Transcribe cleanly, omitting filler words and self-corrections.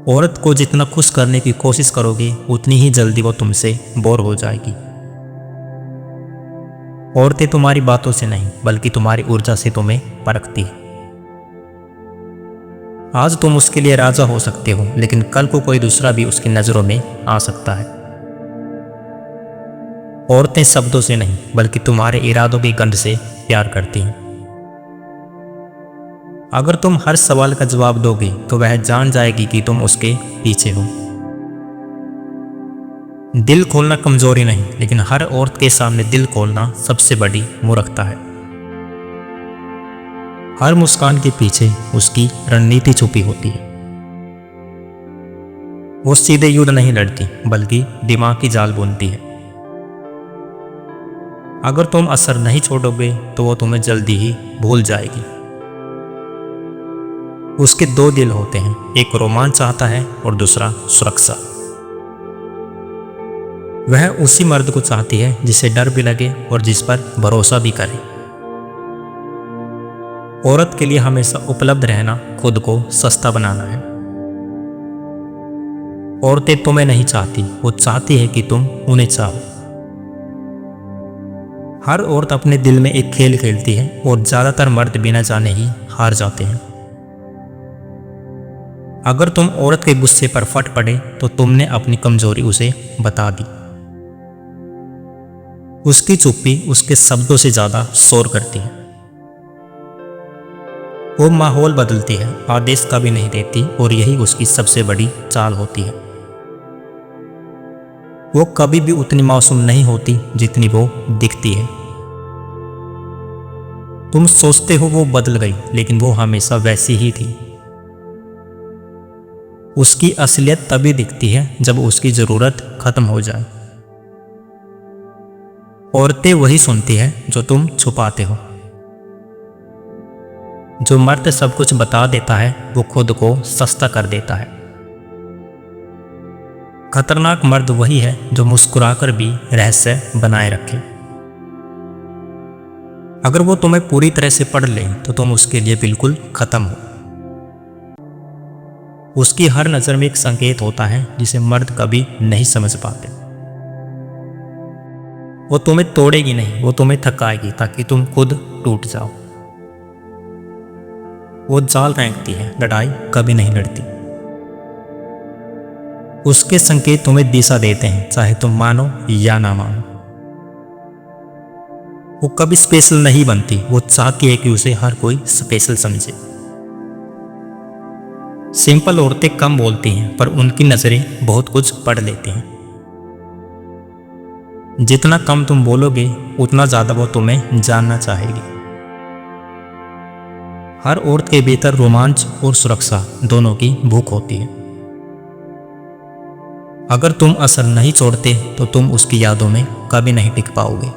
औरत को जितना खुश करने की कोशिश करोगे उतनी ही जल्दी वो तुमसे बोर हो जाएगी। औरतें तुम्हारी बातों से नहीं बल्कि तुम्हारी ऊर्जा से तुम्हें परखती है। आज तुम उसके लिए राजा हो सकते हो, लेकिन कल को कोई दूसरा भी उसकी नज़रों में आ सकता है। औरतें शब्दों से नहीं बल्कि तुम्हारे इरादों की गंध से प्यार करती हैं। अगर तुम हर सवाल का जवाब दोगे तो वह जान जाएगी कि तुम उसके पीछे हो। दिल खोलना कमजोरी नहीं, लेकिन हर औरत के सामने दिल खोलना सबसे बड़ी मूर्खता है। हर मुस्कान के पीछे उसकी रणनीति छुपी होती है। वो सीधे युद्ध नहीं लड़ती बल्कि दिमाग की जाल बुनती है। अगर तुम असर नहीं छोड़ोगे तो वो तुम्हें जल्दी ही भूल जाएगी। उसके दो दिल होते हैं, एक रोमांच चाहता है और दूसरा सुरक्षा। वह उसी मर्द को चाहती है जिसे डर भी लगे और जिस पर भरोसा भी करे। औरत के लिए हमेशा उपलब्ध रहना खुद को सस्ता बनाना है। औरतें तुम्हें नहीं चाहती, वो चाहती है कि तुम उन्हें चाहो। हर औरत अपने दिल में एक खेल खेलती है और ज्यादातर मर्द बिना जाने ही हार जाते हैं। अगर तुम औरत के गुस्से पर फट पड़े तो तुमने अपनी कमजोरी उसे बता दी। उसकी चुप्पी उसके शब्दों से ज्यादा शोर करती है। वो माहौल बदलती है, आदेश कभी नहीं देती, और यही उसकी सबसे बड़ी चाल होती है। वो कभी भी उतनी मासूम नहीं होती जितनी वो दिखती है। तुम सोचते हो वो बदल गई, लेकिन वो हमेशा वैसी ही थी। उसकी असलियत तभी दिखती है जब उसकी जरूरत खत्म हो जाए। औरतें वही सुनती है जो तुम छुपाते हो। जो मर्द सब कुछ बता देता है वो खुद को सस्ता कर देता है। खतरनाक मर्द वही है जो मुस्कुराकर भी रहस्य बनाए रखे। अगर वो तुम्हें पूरी तरह से पढ़ ले तो तुम उसके लिए बिल्कुल खत्म हो। उसकी हर नजर में एक संकेत होता है जिसे मर्द कभी नहीं समझ पाते। वो तुम्हें तोड़ेगी नहीं, वो तुम्हें थकाएगी ताकि तुम खुद टूट जाओ। वो जाल फेंकती है, लड़ाई कभी नहीं लड़ती। उसके संकेत तुम्हें दिशा देते हैं, चाहे तुम मानो या ना मानो। वो कभी स्पेशल नहीं बनती, वो चाहती है कि उसे हर कोई स्पेशल समझे। सिंपल औरतें कम बोलती हैं पर उनकी नजरें बहुत कुछ पढ़ लेती हैं। जितना कम तुम बोलोगे उतना ज्यादा वो तुम्हें जानना चाहेगी। हर औरत के भीतर रोमांच और सुरक्षा दोनों की भूख होती है। अगर तुम असर नहीं छोड़ते तो तुम उसकी यादों में कभी नहीं टिक पाओगे।